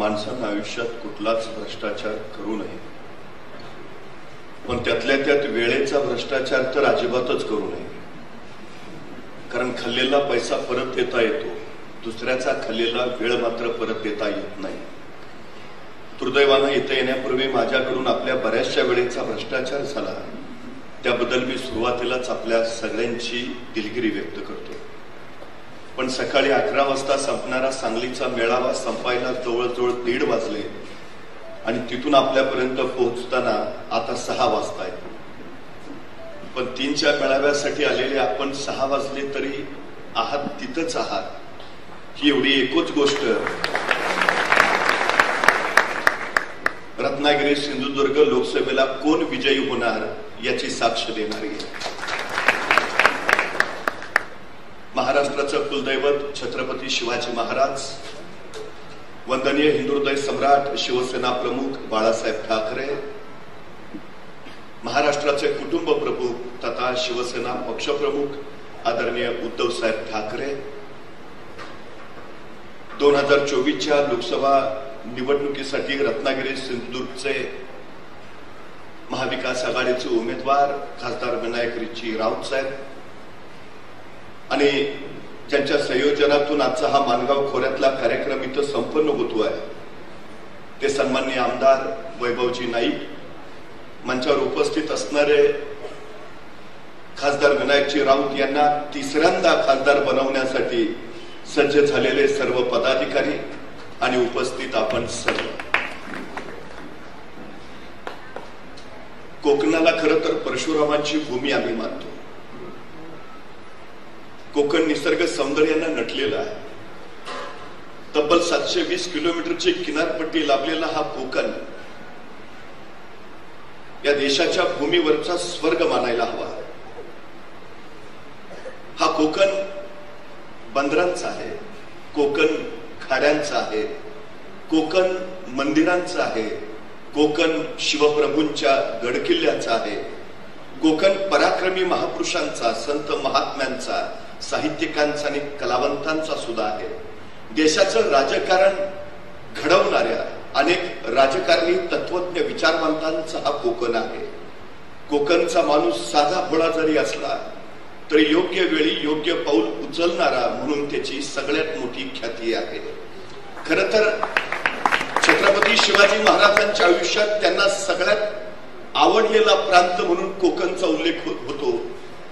माणसानं आयुष्यात कुठलाच भ्रष्टाचार करू नये, पण त्यातल्या त्यात वेळेचा भ्रष्टाचार तर अजिबातच करू नये. कारण खाल्लेला पैसा परत देता येतो, दुसऱ्याचा खाल्लेला वेळ मात्र परत देता येत नाही. दुर्दैवानं इथं येण्यापूर्वी माझ्याकडून आपल्या बऱ्याचशा वेळेचा भ्रष्टाचार झाला. त्याबद्दल मी सुरुवातीलाच आपल्या सगळ्यांची दिलगिरी व्यक्त करतो. पण सकाळी 11 वाजता संपणारा सांगलीचा मेळावा संपायला जवळजवळ 1:30 वाजले आणि तिथून आपल्यापर्यंत पोहोचताना आता 6 वाजतायत. पण 3च्या मेळाव्यासाठी आलेले आपण 6 वाजले तरी आहात तिथंच आहात. ही एवढी एकच गोष्ट रत्नागिरी सिंधुदुर्ग लोकसभेला कोण विजयी होणार याची साक्ष देणारी आहे. महाराष्ट्राचं कुलदैवत छत्रपती शिवाजी महाराज, वंदनीय हिंदुहृदय सम्राट शिवसेना प्रमुख बाळासाहेब ठाकरे, महाराष्ट्राचे कुटुंब प्रमुख तथा शिवसेना पक्षप्रमुख आदरणीय उद्धव साहेब ठाकरे, 2024च्या लोकसभा निवडणुकीसाठी रत्नागिरी सिंधुदुर्गचे महाविकास आघाडीचे उमेदवार खासदार विनायक रिची राऊत साहेब आणि ज्यांच्या संयोजनातून आजचा हा मानगाव खोऱ्यातला कार्यक्रम इथं संपन्न होतो आहे ते सन्माननीय आमदार वैभवजी नाईक, मंचावर उपस्थित असणारे खासदार विनायकजी राऊत यांना 3ऱ्यांदा खासदार बनवण्यासाठी सज्ज झालेले सर्व पदाधिकारी आणि उपस्थित आपण सर्व. कोकणाला खरं तर परशुरामाची भूमी आम्ही मानतो. कोकण निसर्ग सौंदर्यानं नटलेला आहे. तब्बल 720 किलोमीटरची किनारपट्टी लाभलेला हा कोकण या देशाच्या भूमीवरचा स्वर्ग मानायला हवा. हा कोकण बंदरांचा आहे, कोकण खाड्यांचा आहे, कोकण मंदिरांचा आहे, कोकण शिवप्रभूंच्या गडकिल्ल्याचा आहे, कोकण पराक्रमी महापुरुषांचा, संत महात्म्यांचा, साहित्यिकांचा आणि कलावंतांचा सुद्धा आहे. देशाचं राजकारण घडवणाऱ्या अनेक राजकारणी तत्वज्ञ विचारवंतांचा हा कोकण आहे. कोकणचा माणूस साधा भोळा जरी असला तरी योग्य वेळी योग्य पाऊल उचलणारा म्हणून त्याची सगळ्यात मोठी ख्याती आहे. खरं तर छत्रपती शिवाजी महाराजांच्या आयुष्यात त्यांना सगळ्यात आवडलेला प्रांत म्हणून कोकणचा उल्लेख होतो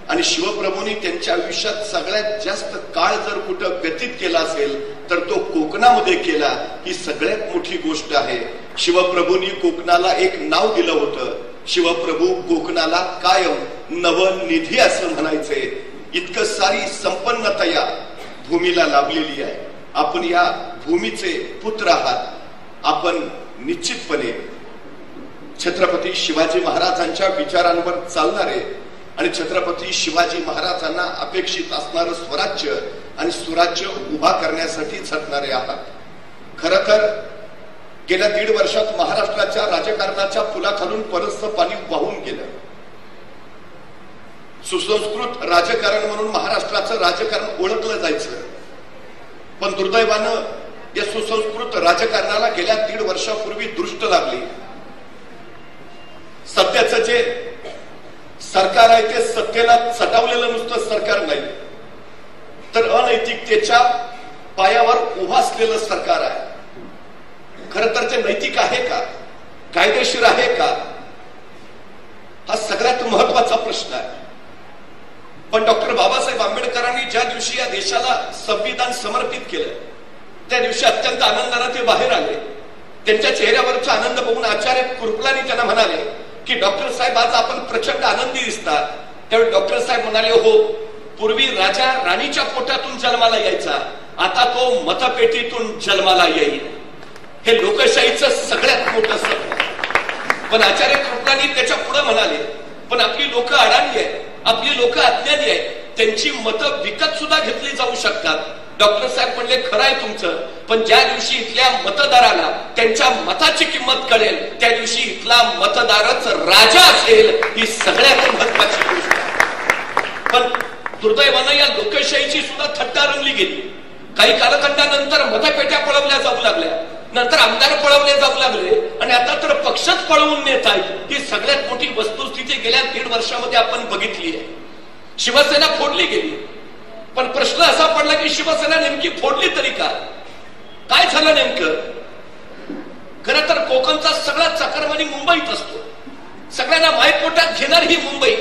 आणि शिवप्रभूंनी त्यांच्या आयुष्यात सगळ्यात जास्त काळ जर कुठं व्यतीत केला असेल तर तो कोकणामध्ये केला. ही सगळ्यात मोठी गोष्ट आहे. शिवप्रभूंनी कोकणाला एक नाव दिलं होतं. शिवप्रभू कोकणाला कायम नवनिधी असं म्हणायचे. इतकं सारी संपन्नता या भूमीला लाभलेली आहे. आपण या भूमीचे पुत्र आहात. आपण निश्चितपणे छत्रपती शिवाजी महाराजांच्या विचारांवर चालणारे आणि छत्रपती शिवाजी महाराजांना अपेक्षित असणारं स्वराज्य आणि सुराज्य उभा करण्यासाठी झटणारे आहात. खरं तर गेल्या 1.5 वर्षात महाराष्ट्राच्या राजकारणाच्या पुलाखालून बरचसं पाणी वाहून गेलं. सुसंस्कृत राजकारण म्हणून महाराष्ट्राचं राजकारण ओळखलं जायचं, पण दुर्दैवानं या सुसंस्कृत राजकारणाला गेल्या 1.5 वर्षापूर्वी दृष्ट लागली. सध्याचं जे सरकार आहे ते सत्तेला चटावलेलं नुसतं सरकार नाही तर अनैतिकतेच्या पायावर उभा असलेलं सरकार आहे. खरं तर ते नैतिक आहे का, कायदेशीर आहे का, हा सगळ्यात महत्वाचा प्रश्न आहे. पण डॉक्टर बाबासाहेब आंबेडकरांनी ज्या दिवशी या देशाला संविधान समर्पित केलं त्या दिवशी अत्यंत आनंदाने ते बाहेर आले. त्यांच्या चेहऱ्यावरचा आनंद बघून आचार्य कुरकुलांनी त्यांना म्हणाले की डॉक्टर साहेब आज आपण प्रचंड आनंदी दिसतात. त्यावेळी डॉक्टर साहेब म्हणाले, हो, पूर्वी राजा राणीच्या पोटातून जन्माला यायचा, आता तो मतपेटीतून जन्माला येईल. हे लोकशाहीचं सगळ्यात मोठं सत्य. पण आचार्य कुरकुलांनी त्याच्या पुढे म्हणाले, पण आपली लोक अडाणी आहेत, आपली लोक अज्ञानी आहेत, त्यांची मतं विकत सुद्धा घेतली जाऊ शकतात. डॉक्टर साहेब म्हणले, खरं आहे तुमचं, पण ज्या दिवशी इथल्या मतदाराला त्यांच्या मताची किंमत कळेल त्या दिवशी इथला मतदारच राजा असेल. ही सगळ्यात महत्वाची गोष्ट आहे. पण दुर्दैवानं या लोकशाहीची सुद्धा थट्टा रंगली गेली. काही कालखंडानंतर मतपेट्या पळवल्या जाऊ लागल्या. नंतर आमदार पळवले जाऊ लागले आणि आता तर पक्षच पळवून नेत आहेत. ही सगळ्यात मोठी वस्तुस्थिती गेल्या 1.5 वर्षामध्ये आपण बघितली आहे. शिवसेना फोडली गेली, पण प्रश्न असा पडला की शिवसेना नेमकी फोडली तरी काय झालं नेमकं? खरं तर कोकणचा सगळा चाकरमानी मुंबईत असतो. सगळ्यांना मायपोटात घेणार ही मुंबई.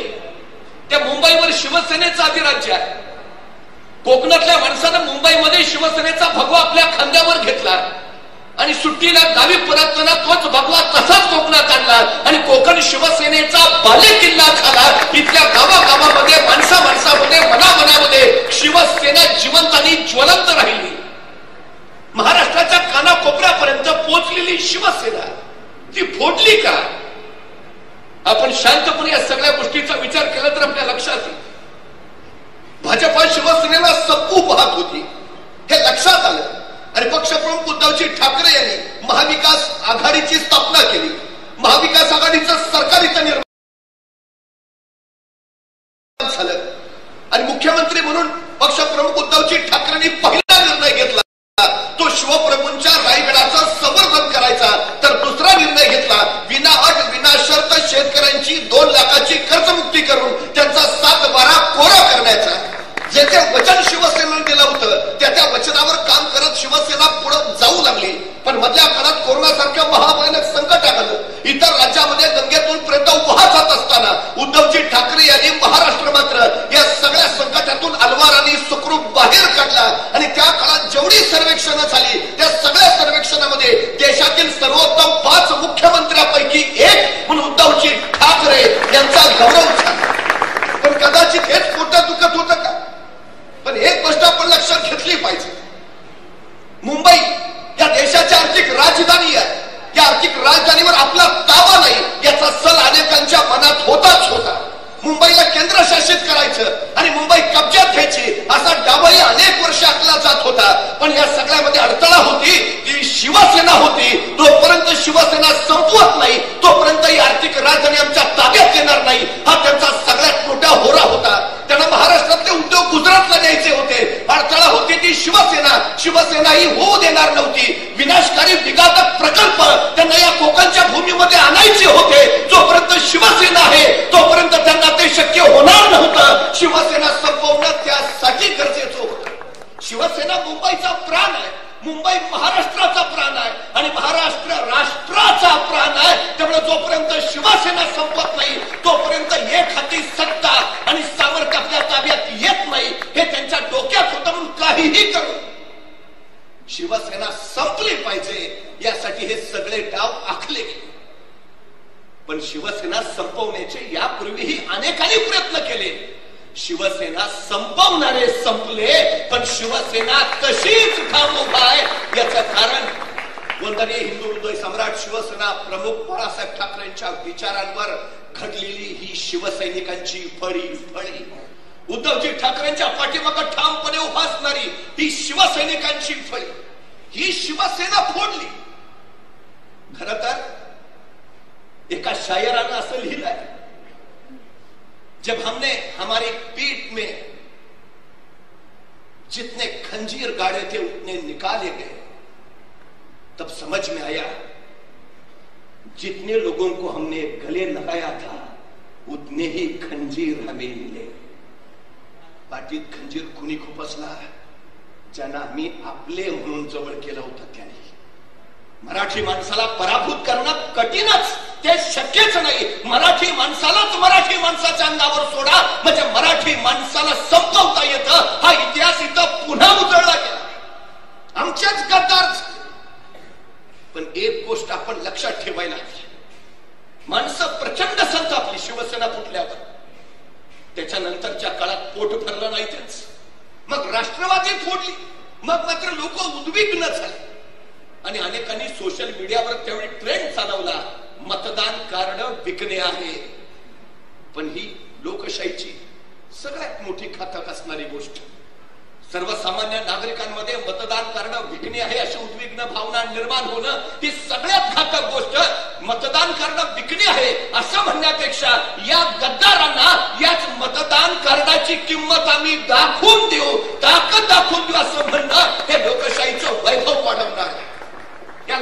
त्या मुंबईवर शिवसेनेचं अधिराज्य आहे. कोकणातल्या माणसानं मुंबईमध्ये शिवसेनेचा भगवा आपल्या खांद्यावर घेतला आणि सुट्टीला गावी परतताना तोच भगवा तसाच कोकणात आणला आणि कोकण शिवसेनेचा बालेकिल्ला झाला. इथल्या गावागावामध्ये माणसामध्ये मनामनामध्ये शिवसेना जिवंत आणि ज्वलंत राहिली. महाराष्ट्राच्या कानाकोपऱ्यापर्यंत पोहोचलेली शिवसेना ती फोडली का? आपण शांतपणे या सगळ्या गोष्टीचा विचार केला तर आपल्या लक्षात येईल. भाजपा शिवसेनेला संपू पाहत होती हे लक्षात आलं आणि पक्षप्रमुख उद्धवजी ठाकरे यांनी महाविकास आघाडीची स्थापना केली. महाविकास आघाडीचं सरकार इथं निर्माण झालं आणि मुख्यमंत्री म्हणून पक्षप्रमुख उद्धवजी ठाकरेंनी पहिला निर्णय घेतला तो शिवप्रभूंच्या रायगडाचं संवर्धन करायचा. तर दुसरा निर्णय घेतला विनाअट विनाशर्त शेतकऱ्यांची 2 लाखाची कर्जमुक्ती करून त्यांचा 7-12 कोरा करण्याचा. जे वचन शिवसेनेने दिलं होतं त्या वचनावर काम करत शिवसेना पुढे जाऊ लागली. पण मधल्या काळात कोरोनासारख्या महाभयानक संकट आलं. इतर राज्यामध्ये गंगेतून पर्यंत वाहत जात असताना उद्धवजी ठाकरे यांनी महाराष्ट्र मात्र या सगळ्या संकटातून अलवाराने सुखरूप बाहेर काढला आणि त्या काळात जेवढी सर्वेक्षणं झाली त्या सगळ्या सर्वेक्षणामध्ये देशातील सर्वोत्तम 5 मुख्यमंत्र्यांपैकी एक म्हणून उद्धवजी ठाकरे यांचा गौरव झाला. पण कदाचित हेच पोटात दुखत होतं का? पण एक गोष्ट आपण लक्षात घेतली पाहिजे. मुंबई या देशाची आर्थिक राजधानी आहे. या आर्थिक राजधानीवर आपला ताबा नाही याचा सल अनेकांच्या मनात होताच होता. मुंबईला केंद्रशासित करायचं आणि मुंबई कब्जात घ्यायची असा डावही अनेक वर्ष आखला जात होता. पण या सगळ्यामध्ये अडथळा होती ती शिवसेना होती. जोपर्यंत शिवसेना संपवत नाही तोपर्यंत ही आर्थिक राजधानी आमच्या ताब्यात येणार नाही हा त्यांचा सगळ्यात मोठा होरा होता. त्यांना महाराष्ट्रातले उद्योग गुजरातला न्यायचे होते. अडथळा होती ती शिवसेना ही होऊ देणार नव्हती. विनाशकारी विघातक प्रकल्प त्यांना या कोकणच्या भूमीमध्ये आणायचे होते. जोपर्यंत शिवसेना आहे तोपर्यंत त्यांना ते शक्य होणार नव्हतं. शिवसेना संपवणं त्यासाठी गरजेचं होतं. शिवसेना मुंबईचा प्राण आहे. मुंबई महाराष्ट्राचा प्राण आहे आणि महाराष्ट्र राष्ट्राचा प्राण आहे. त्यामुळे जोपर्यंत शिवसेना संपत नाही तोपर्यंत एक हाती सत्ता आणि सामर्थ्य आपल्या ताब्यात येत नाही हे त्यांच्या डोक्यात होतं. म्हणून काहीही करून शिवसेना संपली पाहिजे यासाठी हे सगळे डाव आखले गेले. पण शिवसेना संपवण्याचे यापूर्वीही अनेकांनी प्रयत्न केले. शिवसेना संपवणारे संपले पण शिवसेना तशीच ठाम उभा आहे. याचं कारण वंदनीय हिंदू हृदय सम्राट शिवसेना प्रमुख बाळासाहेब ठाकरेंच्या विचारांवर घडलेली ही शिवसैनिकांची फळी. उद्धवजी ठाकरेंच्या पाठीमागे ठामपणे उभा असणारी ही शिवसैनिकांची फळी. ही शिवसेना फोडली. खरं तर एका शायरानं असं लिहिलंय जब हमने हमारी पीठ में जितने खंजीर गाड़े थे उतने निकाले गए तब समझ में आया जितने लोगों को हमने गले लगाया था उतने ही खंजीर हमें मिले. पाठीत खंजीर कुणी खुपसला ज्यांना आम्ही आपले म्हणून जवळ केलं होतं त्याने. मराठी माणसाला पराभूत करणं कठीणच, ते शक्यच नाही. मराठी माणसालाच मराठी माणसाच्या अंगावर सोडा म्हणजे मराठी माणसाला संपवता येतं. हा इतिहास इथं पुन्हा उजळला गेला. आमच्याच गद्दार. पण एक गोष्ट आपण लक्षात ठेवायला हवी. माणसं प्रचंड संतापली शिवसेना फुटल्यावर. त्याच्यानंतरच्या काळात पोट भरलं नाही त्यांचं. मग राष्ट्रवादी फोडली. मग मात्र लोक उद्विग्न झाले आणि अनेकांनी सोशल मीडियावर त्यावेळी ट्रेंड चालवला मतदान कार्ड विकणे आहे. पण ही लोकशाहीची सगळ्यात मोठी घातक असणारी गोष्ट. सर्वसामान्य नागरिकांमध्ये मतदान कार्ड विकणे आहे अशी उद्विग्न भावना निर्माण होणं ही सगळ्यात घातक गोष्ट. मतदान कार्ड विकणे आहे असं म्हणण्यापेक्षा या गद्दारांना याच मतदान कार्डाची किंमत आम्ही दाखवून देऊ, ताकद दाखवून देऊ असं म्हणणं हे लोकशाहीचं वैभव वाढवणार आहे. या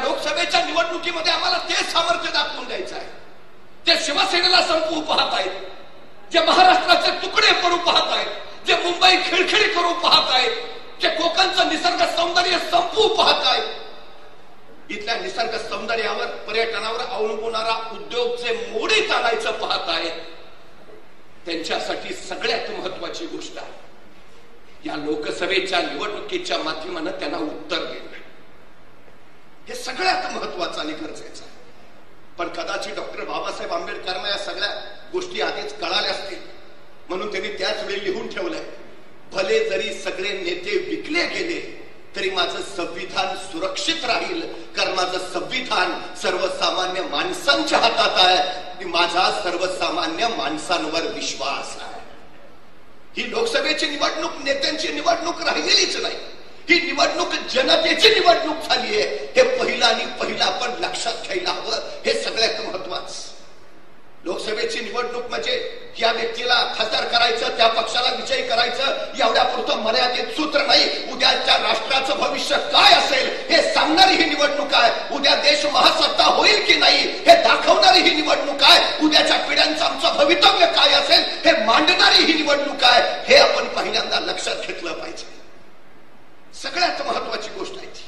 सगळे संपू पाहताय. इथल्या निसर्ग सौंदर्यावर, पर्यटनावर अवलंबूनारा उद्योग जे मोडीत आणायचं पाहताय, त्यांच्यासाठी सगळ्यात महत्वाची गोष्ट आहे या लोकसभेच्या निवडणुकीच्या माध्यमानं त्यांना उत्तर देणं. हे सगळ्यात महत्वाचं आणि गरजेचं आहे. पण कदाचित डॉक्टर बाबासाहेब आंबेडकरांना या सगळ्या गोष्टी आधीच कळाल्या असतील म्हणून त्यांनी त्याच वेळी लिहून ठेवलंय, भले जरी सगळे नेते विकले गेले तरी माझं संविधान सुरक्षित राहील, कारण माझं संविधान सर्वसामान्य माणसांच्या हातात आहे. माझा सर्वसामान्य माणसांवर विश्वास आहे. ही लोकसभेची निवडणूक नेत्यांची निवडणूक राहिलेलीच नाही, ही निवडणूक जनतेची निवडणूक झाली आहे. हे पहिलं आपण लक्षात घ्यायला हवं. हे सगळ्यात महत्वाचं. लोकसभेची निवडणूक म्हणजे या व्यक्तीला खासदार करायचं, त्या पक्षाला विजयी करायचं एवढ्यापुरतं मर्यादित सूत्र नाही. उद्याच्या राष्ट्राचं भविष्य काय असेल हे सांगणारी ही निवडणूक आहे. उद्या देश महासत्ता होईल की नाही हे दाखवणारी ही निवडणूक आहे. उद्याच्या पिढ्यांचं आमचं भवितव्य काय असेल हे मांडणारी ही निवडणूक आहे. हे आपण पहिल्यांदा लक्षात घेतलं पाहिजे. सगळ्यात महत्वाची गोष्ट आहे ती,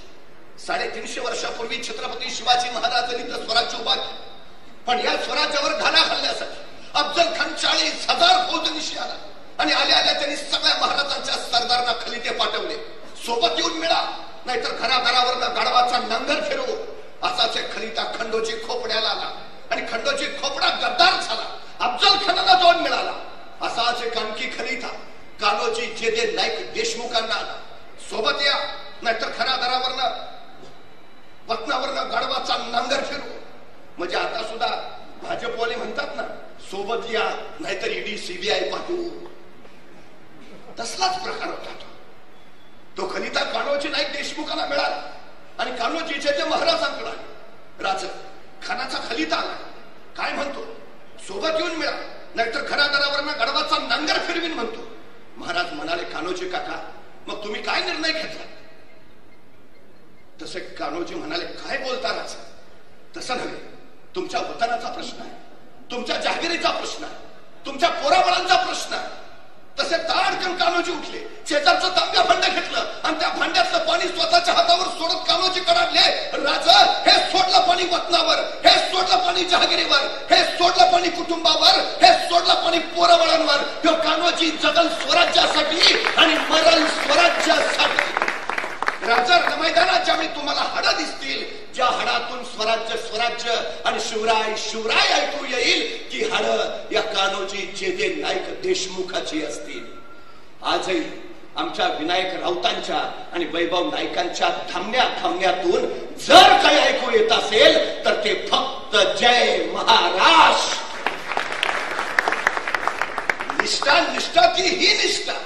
350 वर्षापूर्वी छत्रपती शिवाजी महाराजांनी तर स्वराज्य उभा केलं, पण या स्वराज्यावर घाला घालण्यासाठी अफजल खान 40,000 फौजनिशी आला आणि आल्या आल्या त्यांनी सगळ्या महाराजांच्या सरदारांना खलिते पाठवले. सोबत येऊन मिळा, नाहीतर घराघरावरनं गाढवाचा नांगर फिरवू. असाच एक खलिता खंडोजी खोपड्याला आला आणि खंडोजी खोपडा गद्दार झाला, अफजल खानाला जाऊन मिळाला. असाच एक आणखी खलिता कान्होजी जेदे नाईक देशमुखांना आला. सोबत या, नाहीतर घराघरावरनं वतनावरनं गाढवाचा नांगर फिरवू. म्हणजे आता सुद्धा भाजपवाले म्हणतात ना, सोबत या नाहीतर ईडी सीबीआय पाठवू. तसलाच प्रकार होता तो खलिता कान्होजी नाईक देशमुखांना मिळाला आणि कान्होजीचे महाराजांकडे आले. राज खानाचा खलिता आला, काय म्हणतो, सोबत येऊन मिळा, नाहीतर घराघरावरनं गडवाचा नांगर फिरवीन म्हणतो. महाराज म्हणाले, कान्होजी काका मग तुम्ही काय निर्णय घेतला? तसे कान्होजी म्हणाले, काय बोलता राजा, तसं नव्हे, तुमच्या वतनाचा प्रश्न आहे, तुमच्या जहागिरीचा प्रश्न आहे, तुमच्या पोराबळांचा प्रश्न आहे. तसे ताडकन कान्होजी उठले, शेजारचं तांब्या भांड घेतलं आणि त्या भांड्यातलं पाणी स्वतःच्या हातावर सोडत कान्होजी कडाडले, राजा हे सोडलं पाणी वतनावर, हे सोडलं पाणी जहागिरीवर, हे सोडलं पाणी कुटुंबावर, हे सोडलं पाणी पोराबळांवर. तो कान्होजी जगल स्वराज्यासाठी आणि मरल स्वराज्यासाठी. राजा मैदानात ज्यावेळी तुम्हाला हाडा दिसतील, ज्या हाडातून स्वराज्य स्वराज्य आणि शिवराय शिवराय ऐकू येईल, ती हाड या कान्होजी जेदे नाईक देशमुखाची असतील. आजही आमच्या विनायक राऊतांच्या आणि वैभव नाईकांच्या थांबण्या थांबण्यातून जर काही ऐकू येत असेल तर ते फक्त जय महाराष्ट्र. निष्ठा निष्ठा ती ही निष्ठा,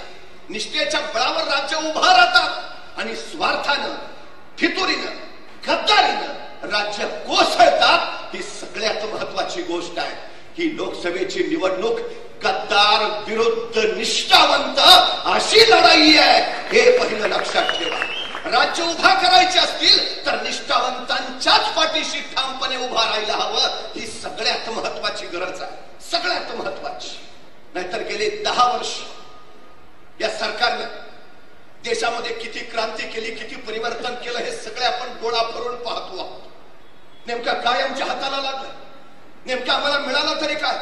निष्ठेच्या बळावर राज्य उभा राहतात आणि स्वार्थानं, फितुरीनं, गद्दारीनं राज्य कोसळतात. ही सगळ्यात महत्वाची गोष्ट आहे. ही लोकसभेची निवडणूक गद्दार विरुद्ध निष्ठावंत अशी लढाई आहे, हे पहिलं लक्षात ठेवा. राज्य उभा करायचे असतील तर निष्ठावंतांच्याच पाठीशी ठामपणे उभा राहायला हवं. ही सगळ्यात महत्वाची गरज आहे, सगळ्यात महत्वाची. नाहीतर गेले 10 वर्ष या सरकारनं देशामध्ये किती क्रांती केली, किती परिवर्तन केलं, हे सगळे आपण डोळा भरून पाहतो आहोत. नेमकं काय आमच्या हाताला लागलं, नेमकं आम्हाला मिळालं तरी काय?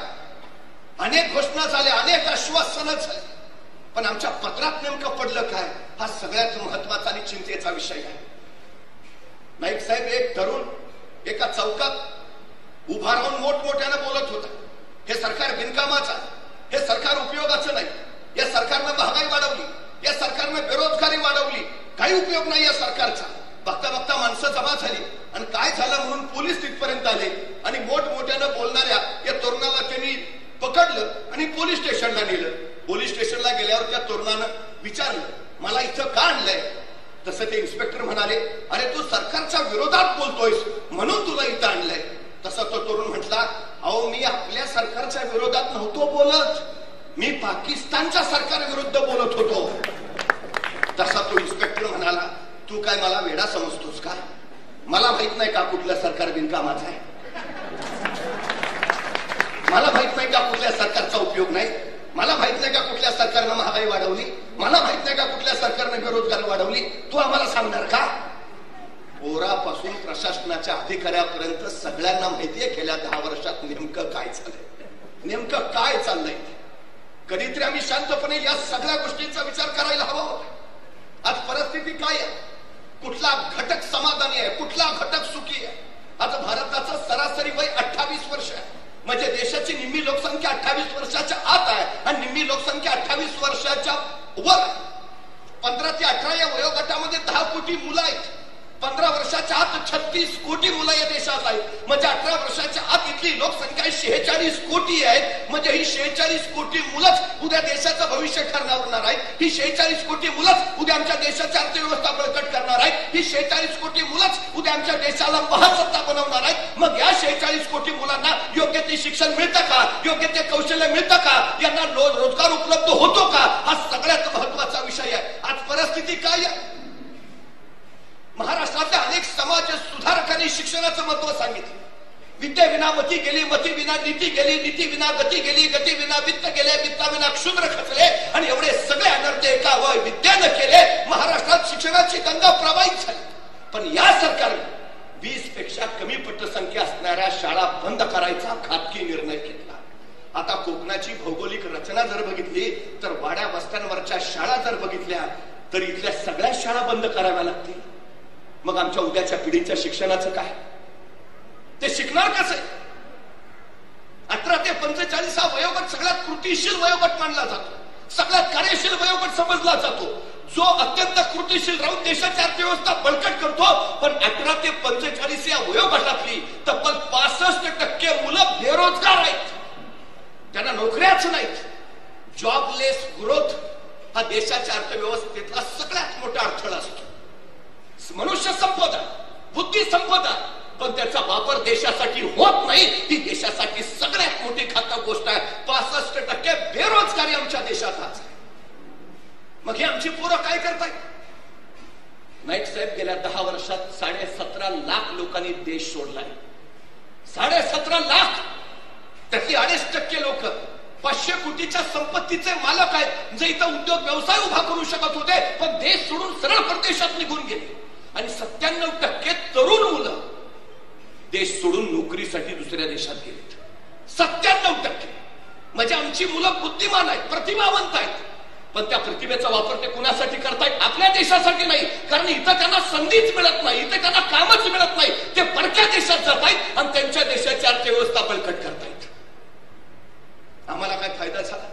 अनेक घोषणा झाल्या, अनेक आश्वासनं झाली, पण आमच्या पत्रात नेमकं पडलं काय, हा सगळ्यात महत्वाचा आणि चिंतेचा विषय आहे. नाईक साहेब एक तरुण एका चौकात उभा राहून मोठमोठ्यानं बोलत होता, हे सरकार बिनकामाचं आहे, हे सरकार उपयोगाचं नाही, या सरकारनं महागाई वाढवली, या सरकारनं बेरोजगारी वाढवली, काही उपयोग नाही या सरकारचा. बघता बघता माणसं जमा झाली आणि काय झालं म्हणून पोलीस तिथपर्यंत आले आणि मोठमोठ्यानं बोलणाऱ्या या तरुणाला त्यांनी पकडलं आणि पोलीस स्टेशनला नेलं. पोलीस स्टेशनला गेल्यावर त्या तरुणानं विचारलं, मला इथं का आणलंय? तसं ते इन्स्पेक्टर म्हणाले, अरे तू सरकारच्या विरोधात बोलतोयस म्हणून तुला इथं आणलंय. तसा तो तरुण म्हटला, अहो मी आपल्या सरकारच्या विरोधात नव्हतो बोलत, मी पाकिस्तानच्या सरकारविरुद्ध बोलत होतो. तसा तो इन्स्पेक्टर म्हणाला, तू काय मला वेडा समजतोस का? मला माहित नाही का कुठलं सरकार बिनकामाचं आहे? मला माहित नाही का कुठल्या सरकारचा उपयोग नाही? मला माहित नाही का कुठल्या सरकारनं महागाई वाढवली? मला माहित नाही का कुठल्या सरकारनं बेरोजगारी वाढवली? तू आम्हाला सांगणार का? प्रशासनाच्या अधिकाऱ्यापर्यंत सगळ्यांना माहितीये गेल्या 10 वर्षात नेमकं काय झालंय, नेमकं काय चाललंय. कधीतरी आम्ही शांतपणे या सगळ्या गोष्टींचा विचार करायला हवा होता. आज परिस्थिती काय आहे, कुठला घटक समाधानी आहे, कुठला घटक सुखी आहे. आज भारताचं सरासरी वय 28 वर्ष आहे. म्हणजे देशाची निम्मी लोकसंख्या 28 वर्षाच्या आत आहे आणि निम्मी लोकसंख्या 28 वर्षाच्या वर आहे. 15 ते 18 या वयोगटामध्ये 10 कोटी मुलं आहेत. 15 वर्षाच्या आत 36 कोटी मुलं या देशात आहेत. म्हणजे 18 वर्षाच्या आत इथली लोकसंख्या 46 कोटी आहे. म्हणजे ही 46 कोटी मुलंच उद्या देशाचं भविष्य ठरवणार आहेत. ही 46 कोटी मुलंच उद्या आमच्या देशाची अर्थव्यवस्था बळकट करणार आहेत. ही 46 कोटी मुलंच उद्या आमच्या देशाला महासत्ता बनवणार आहेत. मग या 46 कोटी मुलांना योग्य ते शिक्षण मिळतं का, योग्य ते कौशल्य मिळतं का, यांना रोजगार उपलब्ध होतो का, हा सगळ्यात महत्वाचा विषय आहे. आज परिस्थिती काय आहे, महाराष्ट्रातल्या अनेक समाज सुधारकांनी शिक्षणाचं महत्व सांगितलं. विद्येविना मती गेली, मती विना नीती गेली, नीती विना गती गेली, गती विना वित्त गेले, वित्ताविना क्षुद्र खचले. आणि एवढे सगळे अनर्थ एका विद्येनं केले. महाराष्ट्रात शिक्षणाची गंगा प्रवाहित झाली. पण या सरकारने 20 पेक्षा कमी पटसंख्या असणाऱ्या शाळा बंद करायचा घातकी निर्णय घेतला. आता कोकणाची भौगोलिक रचना जर बघितली तर वाड्या वस्त्यांवरच्या शाळा जर बघितल्या तर इथल्या सगळ्या शाळा बंद कराव्या लागतील. मग आमच्या उद्याच्या पिढीच्या शिक्षणाचं काय, ते शिकणार कसं? 18 ते 45 हा वयोगट सगळ्यात कृतिशील वयोगट मानला जातो, सगळ्यात कार्यशील वयोगट समजला जातो, जो अत्यंत कृतिशील राहून देशाची अर्थव्यवस्था बळकट करतो. पण 18 ते 45 या वयोगटातली तब्बल 65% मुलं बेरोजगार आहेत, त्यांना नोकऱ्याच नाहीत. जॉबलेस ग्रोथ हा देशाच्या अर्थव्यवस्थेतला सगळ्यात मोठा अडथळा असतो. मनुष्य संपदा, बुद्धी संपदा, पण त्याचा वापर देशासाठी होत नाही. ही देशासाठी सगळ्यात मोठी घातक गोष्ट आहे. 65% बेरोजगारी आमच्या देशात आज आहे. मग हे आमची पोरं काय करतायत? नाईक साहेब, गेल्या 10 वर्षात 17.5 लाख लोकांनी देश सोडलाय. 17.5 लाख, त्यातली 2.5% लोक 500 कोटीच्या संपत्तीचे मालक आहेत, जे इथं उद्योग व्यवसाय उभा करू शकत होते पण देश सोडून सरळ परदेशात निघून गेले. आणि 97% तरुण मुलं देश सोडून नोकरीसाठी दुसऱ्या देशात गेलेत. 97%. म्हणजे आमची मुलं बुद्धिमान आहेत, प्रतिभावंत आहेत, पण त्या प्रतिभेचा वापर ते कुणासाठी करतायत? आपल्या देशासाठी नाही. कारण इथं त्यांना संधीच मिळत नाही, इथं त्यांना कामच मिळत नाही. ते परक्या देशात जात आहेत आणि त्यांच्या देशाची अर्थव्यवस्था बळकट करतायत. आम्हाला काय फायदा झाला?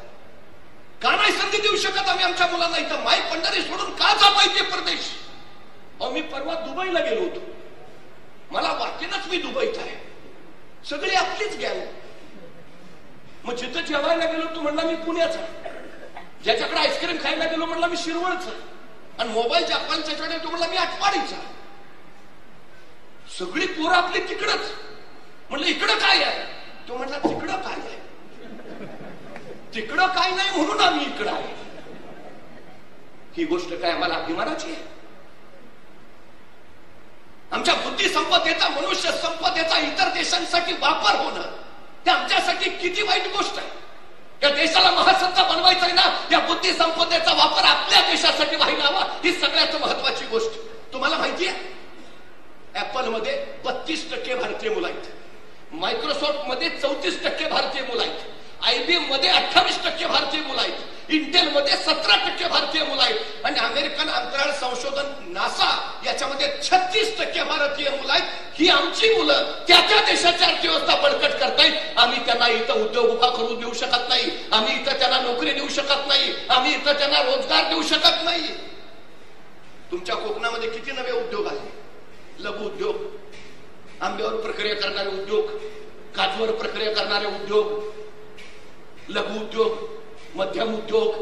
का नाही संधी देऊ शकत आम्ही आमच्या मुलांना? इथं माई पंढरी सोडून का जात आहे ते परदेश? मी परवा दुबईला गेलो होतो. मला वाटेनच मी दुबईत आहे, सगळी आपलीच गॅंग. मग जिथं जेवायला गेलो तो म्हणला मी पुण्याचा, ज्याच्याकडे आईस्क्रीम खायला गेलो म्हणला मी शिरवळचा, आणि मोबाईल जापानच्या कडे तो म्हणला मी आटपाडीचा. सगळी पोरं आपली तिकडच. म्हणलं इकडं काय आहे? तो म्हणला तिकडं काय आहे? तिकडं काय नाही म्हणून आम्ही इकडं आहे. ही गोष्ट काय आम्हाला अभिमानाची आहे? आमच्या बुद्धी संपदेचा, मनुष्य संपदेचा इतर देशांसाठी वापर होणं, ते आमच्यासाठी किती वाईट गोष्ट आहे. या देशाला महासत्ता बनवायचा आहे ना, या बुद्धी संपदेचा वापर आपल्या देशासाठी व्हायला हवा, ही सगळ्यात महत्वाची गोष्ट. तुम्हाला माहिती आहे, ऍपल मध्ये 32% भारतीय मुलं आहेत, मायक्रोसॉफ्ट मध्ये 34% भारतीय मुलं आहेत, IBM मध्ये 28% भारतीय मुलं आहेत, इंटेल मध्ये 17% भारतीय मुलं आहेत, आणि अमेरिकन अंतराळ संशोधन नासा याच्यामध्ये 36% भारतीय मुलं आहेत. ही आमची मुलं त्या त्या देशाची अर्थव्यवस्था बळकट करतायत. आम्ही त्यांना इथं उद्योग उभा करून देऊ शकत नाही, आम्ही इथं त्यांना नोकरी देऊ शकत नाही, आम्ही इथं त्यांना रोजगार देऊ शकत नाही. तुमच्या कोकणामध्ये किती नवे उद्योग आले? लघु उद्योग, आंब्यावर प्रक्रिया करणारे उद्योग, काजूवर प्रक्रिया करणारे उद्योग, लघु उद्योग, मध्यम उद्योग.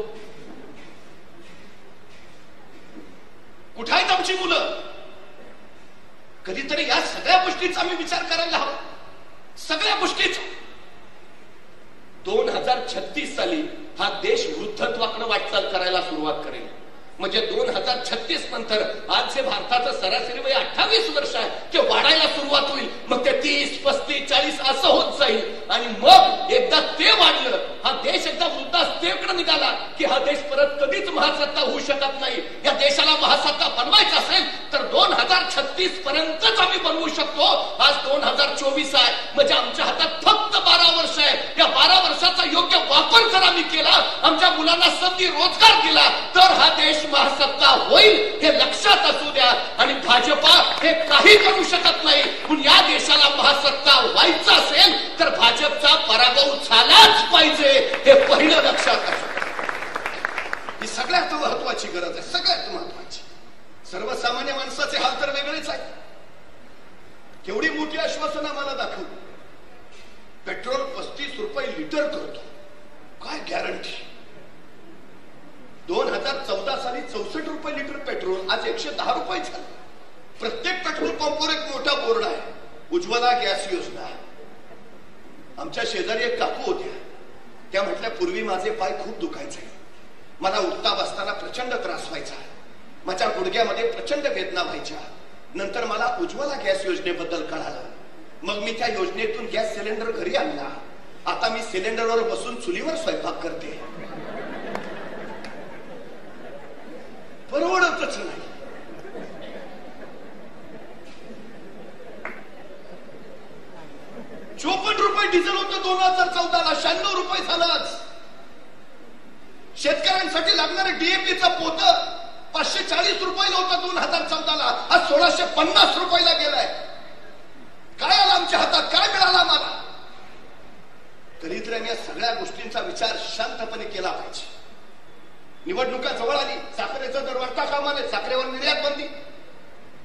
कुठे आहेत आमची मुलं? कधीतरी या सगळ्या गोष्टीचा आम्ही विचार करायला हवा, सगळ्या गोष्टीचा. 2036 साली हा देश वृद्धत्वाकडे वाटचाल करायला सुरुवात करेल. म्हणजे 2036 नंतर आज जे भारताचं सरासरी वय 28 वर्ष आहे ते वाढायला सुरुवात होईल. मग ते 30, 35, 40 असं होत जाईल. आणि मग एकदा ते वाढलं, हा देश एकदा वृद्धावस्थेकडे निघाला की हा देश परत कधीच महासत्ता होऊ शकत नाही. या देशाला महासत्ता बनवायचा असेल तर 2036 पर्यंतच आम्ही बनवू शकतो. आज 2024 आहे, म्हणजे आमच्या हातात फक्त 12 वर्ष आहे. या 12 वर्षाचा योग्य वापर जर आम्ही केला, आमच्या मुलांना संधी रोजगार दिला, तर हा देश महासत्ता होईल, हे लक्षात असू द्या. आणि भाजपा हे काही करू शकत नाही. पण या देशाला महासत्ता व्हायचं असेल तर भाजपचा पराभव झालाच पाहिजे, हे पहिलं लक्षात असू. ही सगळ्यात महत्वाची गरज आहे, सगळ्यात महत्वाची. सर्वसामान्य माणसाचे हाल तर वेगळेच आहेत. केवढी मोठी आश्वासन आम्हाला दाखवू. पेट्रोल 35 रुपये लिटर करतो, काय गॅरंटी? 2014 साली 64 रुपये लिटर पेट्रोल, आज 110 रुपये झालं. प्रत्येक पेट्रोल पंपवर एक मोठा बोर्ड आहे, उज्ज्वला गॅस योजना. आमच्या शेजारी एक काकू होत्या, त्या म्हटल्या, पूर्वी माझे पाय खूप दुखायचे, मला उठता बसताना प्रचंड त्रास व्हायचा, माझ्या गुडघ्यामध्ये प्रचंड वेदना व्हायच्या. नंतर मला उज्ज्वला गॅस योजनेबद्दल कळालं. मग मी त्या योजनेतून गॅस सिलेंडर घरी आणला. आता मी सिलेंडरवर बसून चुलीवर स्वयंपाक करते. परवडतच नाही. ₹54 डिझेल होतं 2014ला, 96 रुपये झालं. शेतकऱ्यांसाठी लागणारं डीएपीचं पोतं 540 रुपयाला होतं 2014ला, आज 1650 रुपयाला गेलाय. काय आलं आमच्या हातात, काय मिळालं आम्हाला? तरी तर आम्ही या सगळ्या गोष्टींचा विचार शांतपणे केला पाहिजे. निवडणुका जवळ आली, साखरेचा दर वाढता कामा नये, साखरेवर निर्यात बंदी.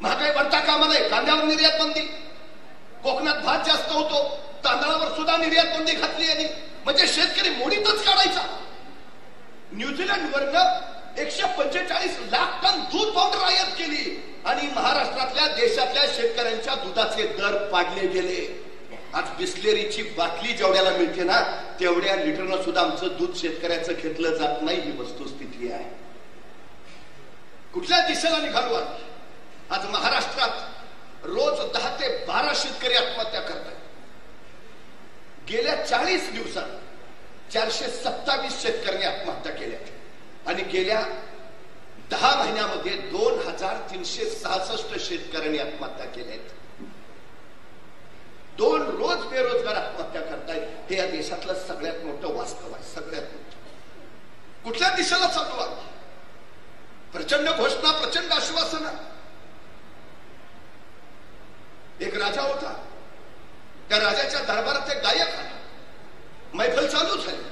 महागाई वाढता कामा नये, कांद्यावर निर्यात बंदी. कोकणात भात जास्त होतो, तांदळावर सुद्धा निर्यात बंदी घातली यांनी. म्हणजे शेतकरी मोडीतच काढायचा. न्यूझीलंड वरनं 145 लाख टन दूध पावडर आयात केली आणि महाराष्ट्रातल्या देशातल्या शेतकऱ्यांच्या दुधाचे दर पाडले गेले. आज बिस्लेरीची बाटली जेवढ्याला मिळते ना, तेवढ्या लिटरनं सुद्धा आमचं दूध शेतकऱ्याचं घेतलं जात नाही, ही वस्तुस्थिती आहे. कुठल्या दिशेला निघालो आहे? आज महाराष्ट्रात रोज 10 ते 12 शेतकरी आत्महत्या करतात. गेल्या 40 दिवसात 427 शेतकऱ्यांनी आत्महत्या केल्या आणि गेल्या 10 महिन्यामध्ये 2366 शेतकऱ्यांनी आत्महत्या केल्या. 2 रोज बेरोजगार आत्महत्या करतायत. हे या देशातलं सगळ्यात मोठं वास्तव आहे, सगळ्यात मोठं. कुठल्या दिशेला चालू आहे? प्रचंड घोषणा, प्रचंड आश्वासन. एक राजा होता, त्या राजाच्या दरबारात एक गायक आला. मैफल चालू झाली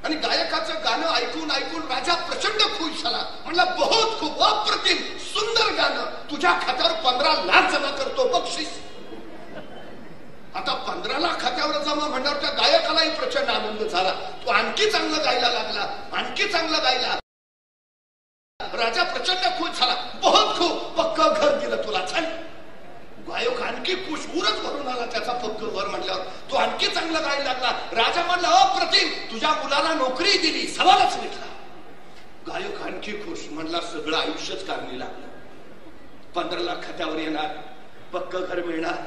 आणि गायकाचं गाणं ऐकून ऐकून राजा प्रचंड खुश झाला. म्हणला, बहुत खूप, अप्रतिम, सुंदर गाणं, तुझ्या खात्यावर 15 लाख जमा करतो बक्षीस. आता 15 लाख खात्यावर जमा म्हणल्यावर त्या गायकालाही प्रचंड आनंद झाला. तो आणखी चांगलं गायला लागला, आणखी चांगलं गायला. राजा प्रचंड खुश झाला. बहुत खूप, पक्क घर दिलं तुला, चल. गायक आणखी खुश, उरच भरून आला त्याचा पक्क घर म्हणल्यावर. तो आणखी चांगलं गायला लागला. राजा म्हणला, अप्रतिम, तुझ्या मुलाला नोकरी दिली, सवालच मिटला. गायक आणखी खुश, म्हणला सगळं आयुष्यच कारणी लागलं. 15 लाख खात्यावर येणार, पक्क घर मिळणार,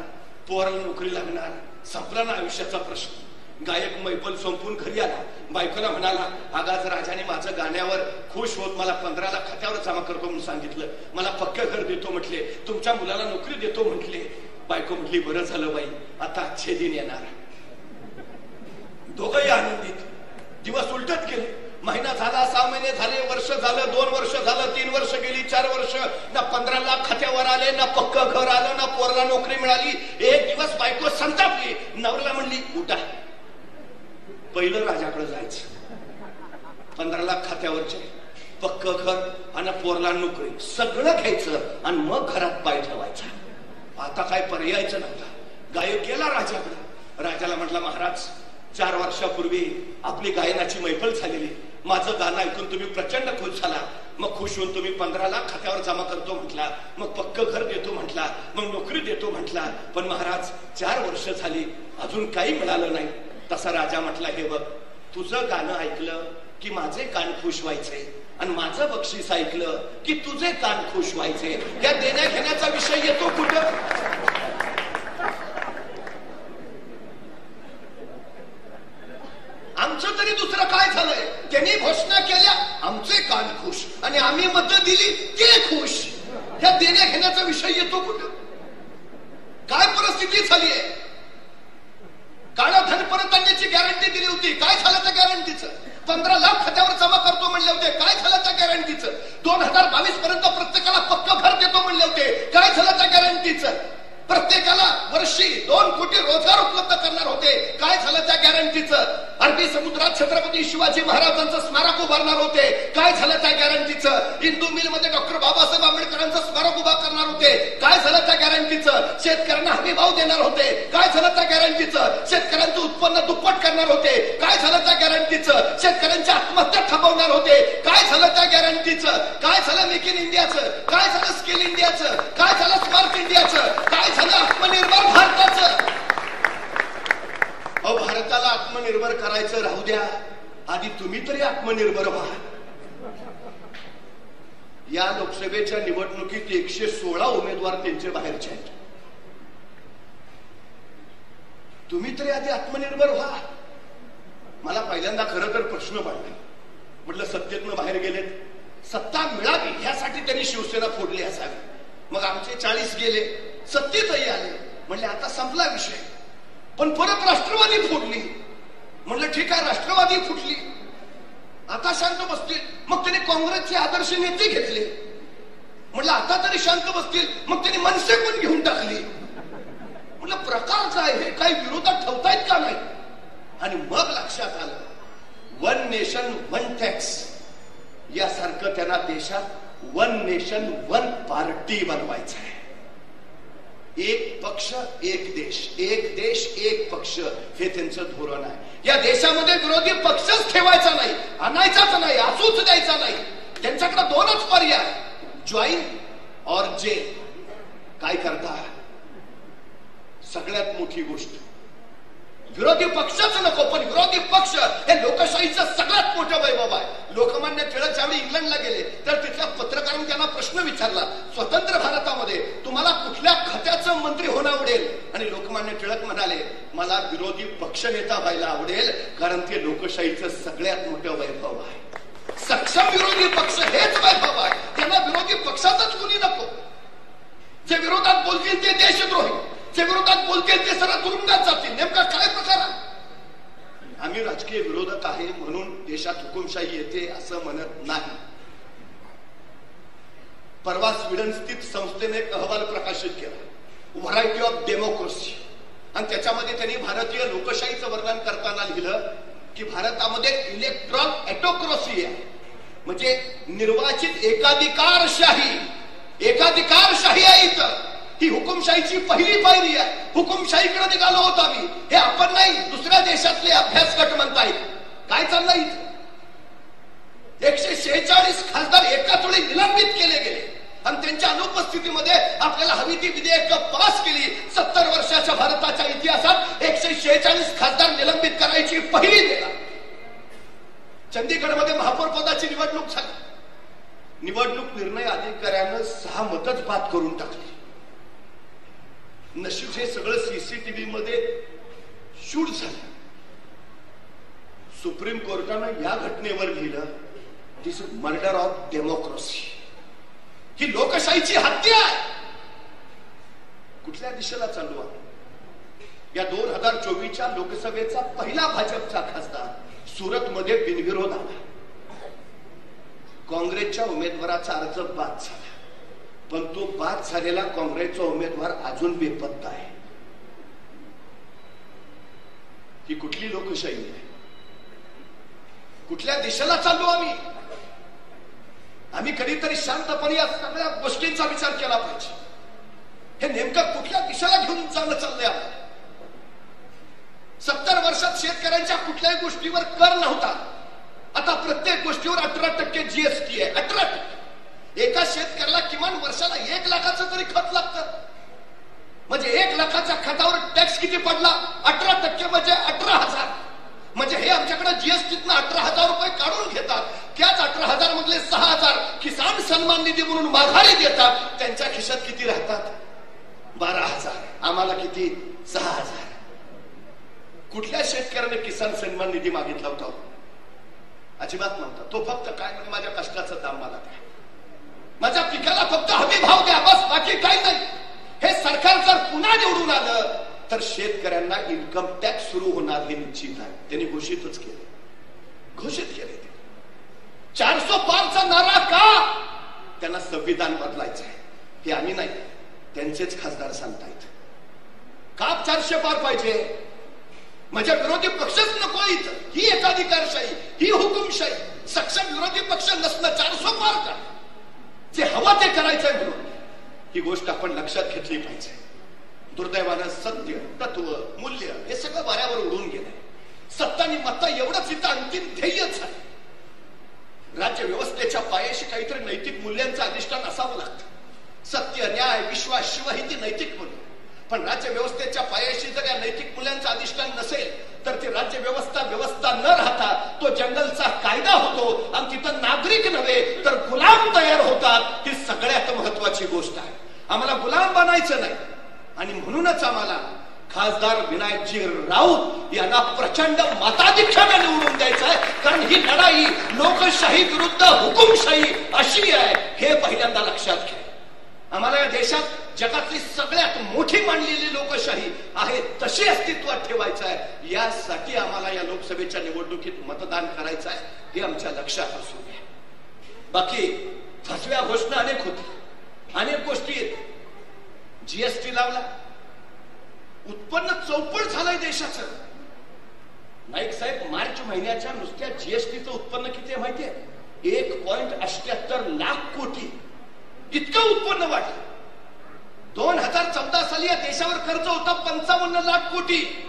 पोराला नोकरी लागणार, संपला ना आयुष्याचा प्रश्न. गायक मैफल संपून घरी आला. बायकोला म्हणाला, अगं आज राजाने माझं गाण्यावर खुश होत मला 15 लाख खात्यावर जमा करतो म्हणून सांगितलं, मला पक्क घर देतो म्हटले, तुमच्या मुलाला नोकरी देतो म्हटले. बायको म्हटली, बरं झालं बाई, आता अच्छे दिन येणार. दोघंही आनंदित. दिवस उलटत गेले. महिना झाला, 6 महिने झाले, वर्ष झालं, 2 वर्ष झालं, 3 वर्ष गेली, 4 वर्ष. ना 15 लाख खात्यावर आले, ना पक्क घर आलं, ना पोराला नोकरी मिळाली. एक दिवस बायको संतापली. नवऱ्याला म्हणली, उठा, पहिलं राजाकडे जायचं. 15 लाख खात्यावरचे, पक्क घर आणि पोरला नोकरी, सगळं घ्यायचं आणि मग घरात पाय ठेवायचा. आता काय पर्यायच नव्हता. गायक गेला राजाकडे. राजाला म्हटला, महाराज, 4 वर्षापूर्वी आपली गायनाची मैफल झालेली, माझं गाणं ऐकून तुम्ही प्रचंड खुश झाला. मग खुश होऊन तुम्ही 15 लाख खात्यावर जमा करतो म्हटला, मग पक्क घर देतो म्हटला, मग नोकरी देतो म्हटला. पण महाराज, 4 वर्ष झाली, अजून काही मिळालं नाही. तसा राजा म्हटला, हे बघ, तुझं गाणं ऐकलं की माझे कान खुश व्हायचे आणि माझं बक्षीस ऐकलं की तुझे कान खुश व्हायचे. या देण्या घेण्याचा विषय येतो कुठं? आमचं तरी दुसरं काय झालंय? त्यांनी घोषणा केल्या, आमचे कान खुश, आणि आम्ही मतं दिली, ते खुश. या देण्या घेण्याचा विषय येतो कुठं? स्थिती झाली आहे. काळं धन परत आणण्याची गॅरंटी दिली होती, काय झालं त्या गॅरंटीचं? 15 लाख खात्यावर जमा करतो म्हणले होते, काय झालं त्या गॅरंटीचं? 2022 पर्यंत प्रत्येकाला पक्क घर देतो म्हणले होते, काय झालं त्या गॅरंटीचं? प्रत्येकाला वर्षी 2 कोटी रोजगार उपलब्ध करणार होते, काय झालं त्या गॅरंटीचं? अरबी समुद्रात छत्रपती शिवाजी महाराजांचं स्मारक उभारणार होते, काय झालं त्या गॅरंटीचं? इंदू मिल मध्ये डॉक्टर बाबासाहेब आंबेडकरांचं स्मारक उभा करणार होते, काय झालं त्या गॅरंटीचं? शेतकऱ्यांना हमी भाव देणार होते, काय झालं त्या गॅरंटीचं? शेतकऱ्यांचं उत्पन्न दुप्पट करणार होते, काय झालं त्या गॅरंटीचं? शेतकऱ्यांच्या आत्महत्या थांबवणार होते, काय झालं त्या गॅरंटीचं? काय झालं मेक इन इंडियाचं? काय झालं स्किल इंडियाचं? काय झालं स्मार्ट इंडियाचं? काय झालं आत्मनिर्भर भारताचं? भारताला आत्मनिर्भर करायचं राहू द्या, आधी तुम्ही तरी आत्मनिर्भर व्हा. या लोकसभेच्या निवडणुकीत 116 उमेदवार त्यांचे बाहेरचे आहेत. तुम्ही तरी आधी आत्मनिर्भर व्हा. मला पहिल्यांदा खरं तर प्रश्न पडला, म्हटलं सत्तेतनं बाहेर गेलेत, सत्ता मिळावी ह्यासाठी त्यांनी शिवसेना फोडली असावी. मग आमचे 40 गेले, सत्तेतही आले, म्हणले आता संपला विषय. पण परत राष्ट्रवादी फुटली, म्हणलं ठीक आहे राष्ट्रवादी फुटली, आता शांत बसतील. मग त्यांनी काँग्रेसचे आदर्श नेते घेतले, म्हणलं आता तरी शांत बसतील. मग त्यांनी मनसे पण घेऊन टाकली. म्हणलं प्रकार काय, हे काही विरोधात ठेवतायत का नाही? आणि मग लक्षात आलं, 1 नेशन 1 टॅक्स यासारखं त्यांना देशात 1 नेशन 1 पार्टी बनवायचं आहे. एक पक्ष एक देश, एक देश एक पक्ष, हे त्यांचं धोरण आहे. या देशामध्ये विरोधी पक्षच ठेवायचा नाही, आणायचाच नाही, असूच द्यायचा नाही. त्यांच्याकडे 2च पर्याय, जॉईन और जेल. काय करता? सगळ्यात मोठी गोष्ट विरोधी पक्षच नको, पण विरोधी पक्ष हे लोकशाहीचं सगळ्यात मोठं वैभव आहे. लोकमान्य टिळक ज्यावेळी इंग्लंडला गेले तर तिथल्या पत्रकारांनी त्यांना प्रश्न विचारला, स्वतंत्र भारतामध्ये तुम्हाला कुठल्या खात्याचं मंत्री होणं आवडेल? आणि लोकमान्य टिळक म्हणाले, मला विरोधी पक्ष नेता व्हायला आवडेल, कारण ते लोकशाहीचं सगळ्यात मोठं वैभव आहे. सक्षम विरोधी पक्ष हेच वैभव आहे. त्यांना विरोधी पक्षातच कुणी नको. जे विरोधात बोलतील ते देशद्रोही, जे विरोधात बोलतील ते सरळ तुरुंगात जातील. नेमका काय प्रकार आहे? आम्ही राजकीय विरोधक आहे म्हणून देशात हुकुमशाही येते असं म्हणत नाही. परवा स्वीडन स्थित संस्थेने एक अहवाल प्रकाशित केला, व्हरायटी ऑफ डेमोक्रेसी, आणि त्याच्यामध्ये त्यांनी भारतीय लोकशाहीचं वर्णन करताना लिहिलं की भारतामध्ये इलेक्ट्रॉन ऑटोक्रेसी आहे, म्हणजे निर्वाचित एकाधिकारशाही आहे. इथं ही हुकुमशाहीची पहिली पायरी आहे. हुकुमशाहीकडे निघालो होतो आम्ही, हे आपण नाही, दुसऱ्या देशातले अभ्यास गट म्हणतायत. काय चाललंय इथं? 146 खासदार एकाच वेळी निलंबित केले गेले आणि त्यांच्या अनुपस्थितीमध्ये आपल्याला हवी ती विधेयक पास केली. 70 वर्षाच्या भारताच्या इतिहासात 146 खासदार निलंबित करायची पहिली वेळ. चंदीगडमध्ये महापौर पदाची निवडणूक झाली. निवडणूक निर्णय अधिकाऱ्यानं 6 मतच बाद करून टाकली. नशीब हे सगळं सीसीटीव्ही मध्ये शूट झालं. सुप्रीम कोर्टानं या घटनेवर लिहिलं, दिस इज मर्डर ऑफ डेमोक्रेसी. ही लोकशाहीची हत्या आहे. कुठल्या दिशेला चाललो आहे? या 2024च्या लोकसभेचा पहिला भाजपचा खासदार सुरत मध्ये बिनविरोध आला. काँग्रेसच्या उमेदवाराचा अर्ज बाद झाला, पण तो बाद झालेला काँग्रेसचा उमेदवार अजून बेपत्ता आहे. ही कुठली लोकशाही आहे? कुठल्या दिशेला चाललो आम्ही? आम्ही कधीतरी शांतपणे या सगळ्या गोष्टींचा विचार केला पाहिजे. हे नेमकं कुठल्या दिशेला घेऊन चाललंय आपण? 70 वर्षात शेतकऱ्यांच्या कुठल्याही गोष्टीवर कर नव्हता, आता प्रत्येक गोष्टीवर 18% जीएसटी आहे. 18%. एका शेतकऱ्याला किमान वर्षाला 1 लाखाचं तरी खत लागतं. म्हणजे 1 लाखाच्या खतावर टॅक्स किती पडला? 18% म्हणजे 18,000. म्हणजे हे आमच्याकडे जीएसटीतनं 18,000 रुपये काढून घेतात. त्याच 18,000 मधले 6,000 किसान सन्मान निधी म्हणून माघारी देतात. त्यांच्या खिशात किती राहतात? 12,000. आम्हाला किती? 6,000. कुठल्या शेतकऱ्याने किसान सन्मान निधी मागितला होता? अजिबात नव्हता. तो फक्त काय म्हणजे माझ्या कष्टाचं दाम मला द्या, माझ्या पिकाला फक्त हमी भाव द्या, बस, बाकी काही नाही. हे सरकार जर पुन्हा पुन्हा निवडून आलं तर शेतकऱ्यांना इन्कम टॅक्स सुरू होणार हे निश्चित आहे. त्यांनी घोषित केले. 400 पारचा नारा का? त्यांना संविधान बदलायचं आहे. हे आम्ही नाही, त्यांचेच खासदार सांगतायत. का 400 पार पाहिजे? म्हणजे विरोधी पक्षच नको इथं. ही एकाधिकारशाही, ही हुकुमशाही. सक्षम विरोधी पक्ष नसणं 400 पार का? जे हवा ते करायचंय म्हणून ही गोष्ट आपण लक्षात घेतली पाहिजे. दुर्दैवानं सत्य, तत्व, मूल्य हे सगळं वाऱ्यावर उडून गेलंय. सत्ता आणि मत्ता एवढंच इथं अंतिम ध्येयच आहे. राज्य व्यवस्थेच्या पायाशी काहीतरी नैतिक मूल्यांचं अधिष्ठान असावं लागतं. सत्य, न्याय, विश्वास, शिव ही ती नैतिक मूल्य. पण राज्य व्यवस्थेच्या पायाशी जर या नैतिक मूल्यांचं अधिष्ठान नसेल तर ती राज्य व्यवस्था न राहता तो जंगलचा कायदा होतो आणि तिथं नागरिक नव्हे तर गुलाम तयार होतात. ही सगळ्यात महत्वाची गोष्ट आहे. आम्हाला गुलाम बनायचं नाही आणि म्हणूनच आम्हाला खासदार विनायकजी राऊत यांना प्रचंड मताधिक्याने निवडून द्यायचं आहे. कारण ही लढाई लोकशाही विरुद्ध हुकुमशाही अशी आहे हे पहिल्यांदा लक्षात घ्या. आम्हाला या देशात जगातली सगळ्यात मोठी मानलेली लोकशाही आहे तशी अस्तित्वात ठेवायचं आहे. यासाठी आम्हाला या लोकसभेच्या निवडणुकीत मतदान करायचं आहे हे आमच्या लक्षात असू द्या. बाकी फसव्या घोषणा अनेक होती, अनेक गोष्टी आहेत. जीएसटी लावला, उत्पन्न चौपट झालंय देशाचं. नाईक साहेब, मार्च महिन्याच्या नुसत्या जीएसटीचं उत्पन्न किती आहे माहितीये? 1.78 लाख कोटी इतकं उत्पन्न वाढलं. 2014 साली या देशावर खर्च होता 55 लाख कोटी.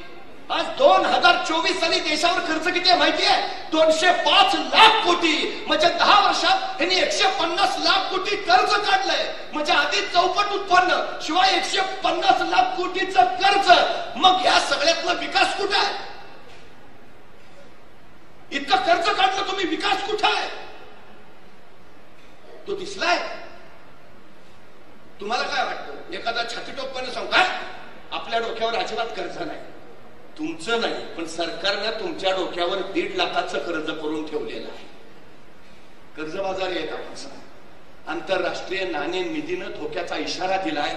आज 2024 साली देशावर खर्च किती आहे माहितीये? 205 लाख कोटी. म्हणजे 10 वर्षात त्यांनी 150 लाख कोटी कर्ज काढलंय. म्हणजे आधी चौपट उत्पन्न शिवाय 150 लाख कोटीचं कर्ज. मग या सगळ्यातला विकास कुठे आहे? इतकं कर्ज काढलं तुम्ही, विकास कुठे आहे? तो दिसलाय? तुम्हाला काय वाटतं? एखादा छातीटोपपणे सांगू का आपल्या डोक्यावर अजिबात कर्ज नाही? तुमचं नाही, पण सरकारनं तुमच्या डोक्यावर 1.5 लाखाचं कर्ज करून ठेवलेलं आहे. कर्जबाजारी आहेत आपण. आंतरराष्ट्रीय नाणेनिधीनं धोक्याचा इशारा दिलाय.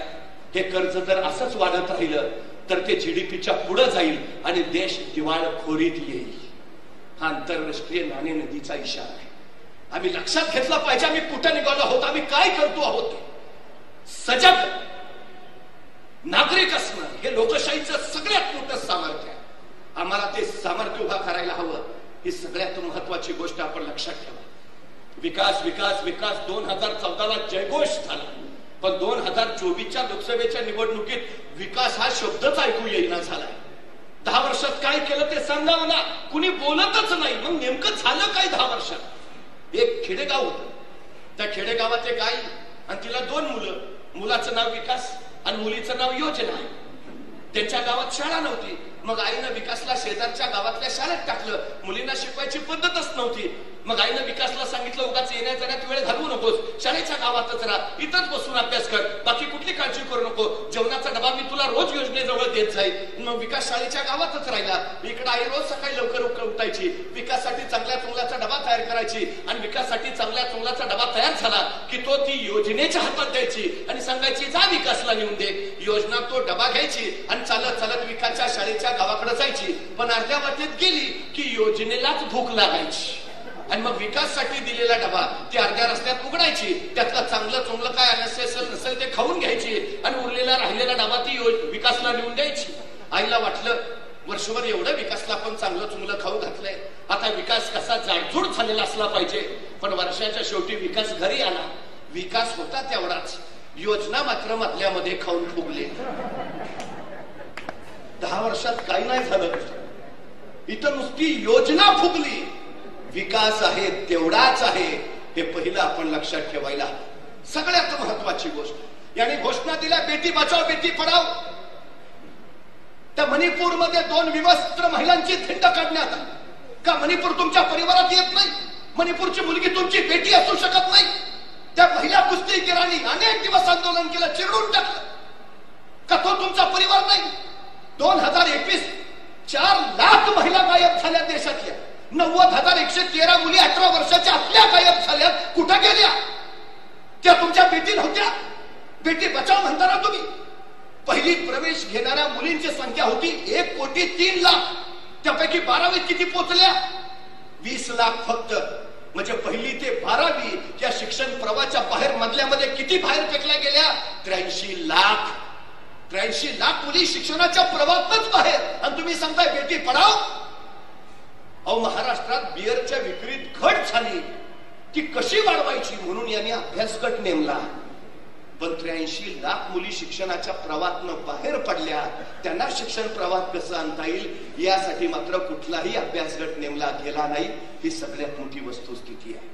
हे कर्ज जर असंच वाढत राहिलं तर ते जीडीपीच्या पुढे जाईल आणि देश दिवाळखोरीत येईल. हा आंतरराष्ट्रीय नाणेनिधीचा इशारा आहे. आम्ही लक्षात घेतला पाहिजे आम्ही कुठे निघालो आहोत, आम्ही काय करतो आहोत. सजग नागरिक असणं हे लोकशाहीचं सगळ्यात मोठं सामर्थ्य आहे. आम्हाला ते सामर्थ्य उभा करायला हवं. ही सगळ्यात महत्वाची गोष्ट आपण लक्षात ठेवा. विकास विकास विकास 2014ला जयघोष झाला, पण 2024च्या लोकसभेच्या निवडणुकीत विकास हा शब्दच ऐकू येईना झालाय. 10 वर्षात काय केलं ते सांगावं ना. कुणी बोलतच नाही. मग नेमकं झालं काय 10 वर्षात? एक खेडेगाव होतं. त्या खेडेगावात एक आई आणि तिला 2 मुलं. मुलाचं नाव विकास आणि मुलीचं नाव योजना. त्यांच्या गावात शाळा नव्हती. मग आईनं विकासला शेजारच्या गावातल्या शाळेत टाकलं. मुलींना शिकवायची पद्धतच नव्हती. मग आईनं विकासला सांगितलं उगाच येण्या जाण्यात वेळ घालवू नकोस, शाळेच्या गावातच राहा, इथंच बसून अभ्यास कर, बाकी कुठली काळजी करू नको, जेवणाचा डबा मी तुला रोज योजनेजवळ देत जाईल. मग विकास शाळेच्या गावातच राहिला. इकडे आई रोज सकाळी लवकर उठायची, विकाससाठी चांगल्या चुंगलाचा डबा तयार करायची आणि विकाससाठी चांगल्या चुंगलाचा डबा तयार झाला की तो ती योजनेच्या हातात द्यायची आणि सांगायची जा विकासला नेऊन दे. योजना तो डबा घ्यायची आणि चालत चालत विकासच्या शाळेच्या गावाकडे जायची. पण अर्ध्या वाटेत गेली की योजनेलाच भूक लागायची आणि मग विकाससाठी दिलेला डबा ती अर्ध्या रस्त्यात उघडायची. त्यातलं चांगलं चुंगलं काय नसेल ते खाऊन घ्यायची आणि उरलेला राहिलेला डबा ती विकासला नेऊन द्यायची. आईला वाटलं वर्षभर एवढं विकासला पण चांगलं चुंगलं खाऊ घातलंय, आता विकास कसा जाडजूड झालेला असला पाहिजे. पण वर्षाच्या शेवटी विकास घरी आला. विकास होता तेवढाच, योजना मात्र मधल्यामध्ये खाऊन फुगले. 10 वर्षात काही नाही झालं. इथं नुसती योजना फुगली. विकास आहे तेवढाच आहे हे पहिलं आपण लक्षात ठेवायला. सगळ्यात महत्वाची गोष्ट याने घोषणा दिल्या बेटी बचाव बेटी पढाव. त्या मणिपूरमध्ये 2 विवस्त्र महिलांची धिंड काढण्यात आली. का मणिपूर तुमच्या परिवारात येत नाही? मणिपूरची मुलगी तुमची बेटी असू शकत नाही? त्या महिला कुस्तीगिरांनी अनेक दिवस आंदोलन केलं, चिरडून टाकलं. का तो तुमचा परिवार नाही? 2021 4 लाख महिला गायब झाल्या देशातल्या. 90,113 मुली 18 वर्षाच्या आपल्या गायब झाल्या. कुठं गेल्या? त्या तुमच्या बेटी नव्हत्या? बेटी बचाव म्हणता ना तुम्ही. पहिली प्रवेश घेणाऱ्या मुलींची संख्या होती 1,03,00,000. त्यापैकी 12वीत किती पोहोचल्या? 20 लाख फक्त. म्हणजे पहिली ते 12वी या शिक्षण प्रवाहाच्या बाहेर मधल्यामध्ये किती बाहेर फेकल्या गेल्या? 83 लाख. 83 लाख मुली शिक्षणाच्या प्रवाहातच बाहेर. आणि तुम्ही सांगताय बेटी पढाओ. अहो, महाराष्ट्रात बिअरच्या विक्रीत घट झाली, ती कशी वाढवायची म्हणून यांनी अभ्यास गट नेमला. पण 83 लाख मुली शिक्षणाच्या प्रवाहातनं बाहेर पडल्या, त्यांना शिक्षण प्रवाहात कसं आणता येईल यासाठी मात्र कुठलाही अभ्यास गट नेमला गेला नाही. ही सगळ्यात मोठी वस्तुस्थिती आहे.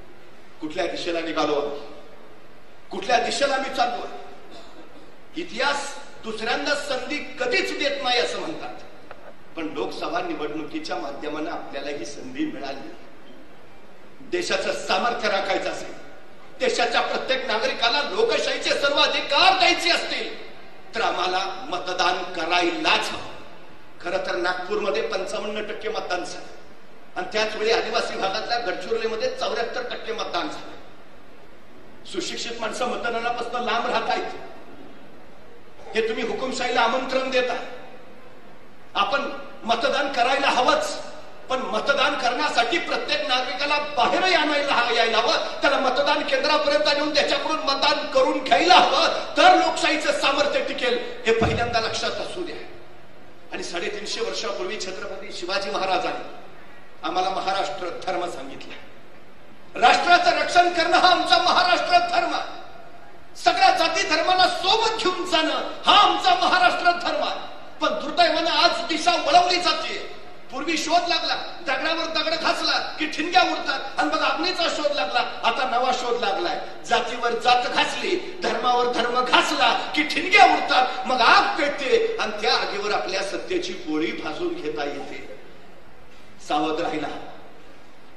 कुठल्या दिशेला निघालो आम्ही? कुठल्या दिशेला आम्ही चाललो? इतिहास दुसऱ्यांदा संधी कधीच देत नाही असं म्हणतात, पण लोकसभा निवडणुकीच्या माध्यमाने आपल्याला ही संधी मिळाली. देशाचं सामर्थ्य राखायचं असेल, देशाच्या प्रत्येक नागरिकाला लोकशाहीचे सर्व अधिकार द्यायचे असतील तर आम्हाला मतदान करायलाच हवं. खरं तर नागपूरमध्ये 55% मतदान झालं आणि त्याच वेळी आदिवासी भागातल्या गडचिरोलीमध्ये 74% मतदान झालं. सुशिक्षित माणसं मतदानापासून लांब राहत आहेत. हे तुम्ही हुकुमशाहीला आमंत्रण देता. आपण मतदान करायला हवंच, पण मतदान करण्यासाठी प्रत्येक नागरिकाला बाहेर यायला हवं. त्याला मतदान केंद्रापर्यंत नेऊन त्याच्याकडून मतदान करून घ्यायला हवं, तर लोकशाहीचं सामर्थ्य टिकेल. हे पहिल्यांदा लक्षात असू द्या. आणि 350 वर्षापूर्वी छत्रपती शिवाजी महाराजांनी आम्हाला महाराष्ट्र धर्म सांगितला. राष्ट्राचं रक्षण करणं हा आमचा महाराष्ट्र धर्म. सगळ्या जाती धर्मांना सोबत घेऊन जाणं हा आमचा महाराष्ट्र धर्म. पण दुर्दैवानं आज दिशा वळवली जाते. पूर्वी शोध लागला, दगडावर दगड घासला की ठिणग्या उडतात, आणि मग अग्नीचा शोध लागला. आता नवा शोध लागलाय, जातीवर जात घासली, धर्मावर धर्म घासला की ठिणग्या उडतात, मग आग पेटते आणि त्या आगीवर आपल्या सत्तेची पोळी भाजून घेता येते. सावध राहिला.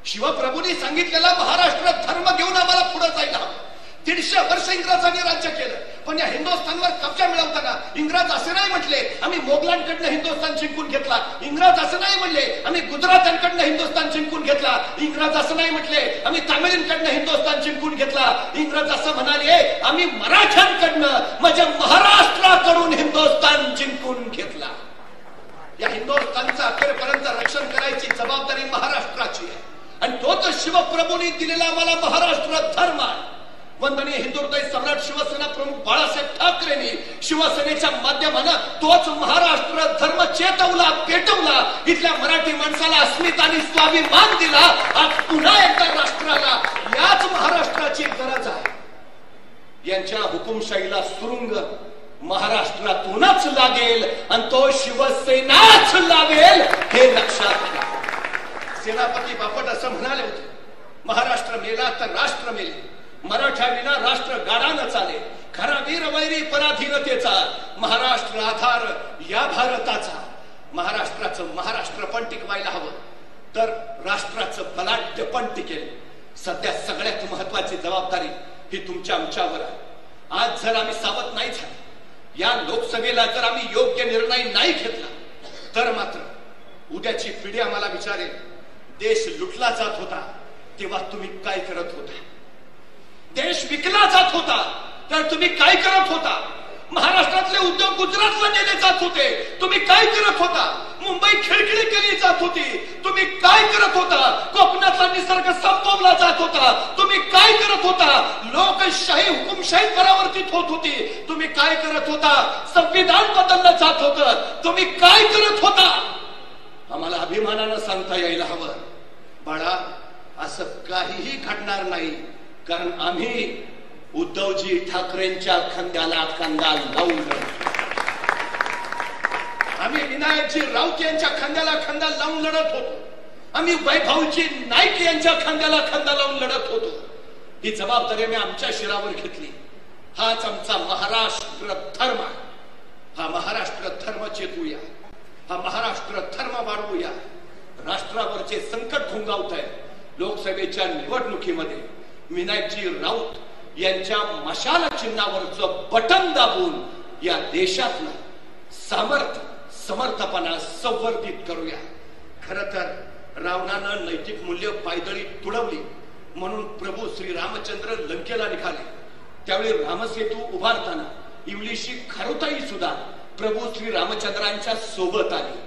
शिवप्रभूंनी सांगितलेला महाराष्ट्र धर्म घेऊन आम्हाला पुढे जायला हवं. 150 वर्ष इंग्रजांनी राज्य केलं, पण या हिंदुस्थानवर कब्जा मिळवताना इंग्रज असे नाही म्हटले आम्ही मोगलांकडनं हिंदुस्थान जिंकून घेतला. इंग्रज असं नाही म्हणले आम्ही गुजरातांकडनं हिंदुस्थान जिंकून घेतला. इंग्रज असं नाही म्हटले आम्ही तामिळींकडनं हिंदुस्थान जिंकून घेतला. इंग्रज असं म्हणाले आम्ही मराठ्यांकडनं म्हणजे महाराष्ट्राकडून हिंदुस्थान जिंकून घेतला. या हिंदुस्थानचं अखेरपर्यंत रक्षण करायची जबाबदारी महाराष्ट्राची आहे. आणि तोच शिवप्रभूंनी दिलेला आम्हाला महाराष्ट्र धर्म आहे. वंदनीय हिंदुहृदय सम्राट शिवसेना प्रमुख बाळासाहेब ठाकरेंनी शिवसेनेच्या माध्यमानं तोच महाराष्ट्र धर्म चेतवला, पेटवला. इथल्या मराठी माणसाला अस्मिता आणि स्वाभिमान दिला. आज पुन्हा एकदा राष्ट्राला याच महाराष्ट्राची गरज आहे. यांच्या हुकुमशाहीला सुरुंग महाराष्ट्रातूनच लागेल आणि तो शिवसेनाच लावेल हे लक्षात घ्या. सेनापती बापट असं म्हणाले होते, महाराष्ट्र मेला तर राष्ट्र मेले, मराठा विना राष्ट्र गाडानं चाले, खरा वीर वैरी पराधीनतेचा, महाराष्ट्र आधार या भारताचा. महाराष्ट्राचं महाराष्ट्र पण टिकवायला हवं, तर राष्ट्राचं बलाढ्य पण टिकेल. सध्या सगळ्यात महत्वाची जबाबदारी ही तुमच्या आमच्यावर आहे. आज जर आम्ही सावध नाही झालो, या लोकसभेला जर आम्ही योग्य निर्णय नाही घेतला, तर मात्र उद्याची पिढी आम्हाला विचारेल, देश लुटला जात होता तेव्हा तुम्ही काय करत होता? देश विकला जात होता तर तुम्ही काय करत होता? महाराष्ट्रातले उद्योग गुजरातला नेले जात होते, तुम्ही काय करत होता? मुंबई खिळखिळी केली जात होती, तुम्ही काय करत होता? कोकणातला निसर्ग संपवला जात होता, तुम्ही काय करत होता? लोकशाही हुकुमशाही परावर्तित होत होती, तुम्ही काय करत होता? संविधान बदललं जात होतं, तुम्ही काय करत होता? आम्हाला अभिमानानं सांगता यायला हवं, बाळा असं काहीही घडणार नाही, कारण आम्ही उद्धवजी ठाकरेंच्या खांद्याला खांदा लावून लढतो. आम्ही विनायकजी राऊत यांच्या खांद्याला खांदा लावून लढत होतो. आम्ही वैभवजी नाईक यांच्या खांद्याला खांदा लावून लढत होतो. ही जबाबदारी मी आमच्या शिरावर घेतली. हाच आमचा महाराष्ट्र धर्म. हा महाराष्ट्र धर्म चेतवूया, हा महाराष्ट्र धर्म वाढवूया. राष्ट्रावरचे संकट घोंगावत आहे. लोकसभेच्या निवडणुकीमध्ये विनायकजी राऊत यांच्या मशाल चिन्हावरचं बटन दाबून या देशातलं सामर्थ्य समर्थपणा संवर्धित करूया. खरं तर रावणानं नैतिक मूल्य पायदळी तुडवली म्हणून प्रभू श्री रामचंद्र लंकेला निघाले. त्यावेळी रामसेतू उभारताना इंग्लिशी खारुताई सुद्धा प्रभू श्री रामचंद्रांच्या सोबत आली.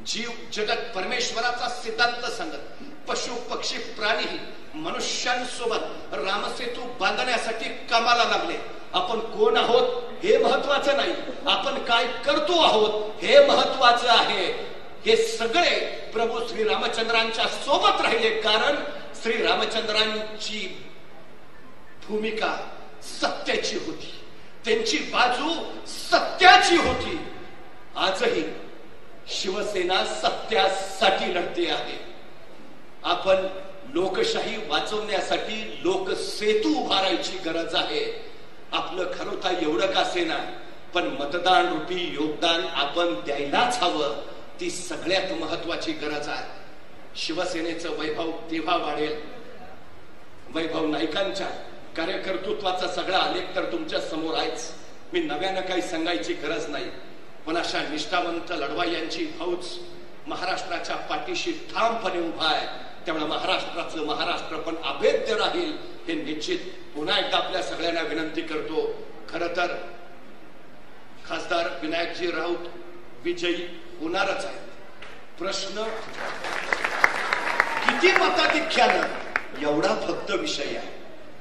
जीव जगत परमेश्वराचा सिद्धांत सांगत पशु पक्षी प्राणी मनुष्यांसोबत रामसेतू बांधण्यासाठी कामाला लागले. आपण कोण आहोत हे महत्वाचं नाही, आपण काय करतो आहोत हे महत्वाचं आहे. हे सगळे प्रभू श्री रामचंद्रांच्या सोबत राहिले, कारण श्री रामचंद्रांची भूमिका सत्याची होती, त्यांची बाजू सत्याची होती. आजही शिवसेना सत्यासाठी लढते आहे. आपण लोकशाही वाचवण्यासाठी लोकसेतू उभारायची गरज आहे. आपलं खरोता एवढं का सेना, पण मतदान रूपी योगदान आपण द्यायलाच हवं. ती सगळ्यात महत्वाची गरज आहे. शिवसेनेचं वैभव तेव्हा वाढेल, वैभव नाईकांच्या कार्यकर्तृत्वाचा सगळा आलेख तर तुमच्या समोर आहेच. मी नव्यानं काही सांगायची गरज नाही, पण अशा निष्ठावंत लढवायांची फौज महाराष्ट्राच्या पाठीशी ठामपणे उभा आहे. त्यामुळे महाराष्ट्र पण अभेद्य राहील हे निश्चित. पुन्हा एकदा आपल्या सगळ्यांना विनंती करतो. खर तर खासदार विनायकजी राऊत विजयी होणारच आहेत. प्रश्न किती मताधिक्यानं एवढा फक्त विषय आहे.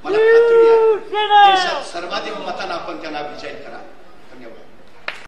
मला खात्री आहे देशात सर्वाधिक मतांना आपण त्यांना विजयी करा.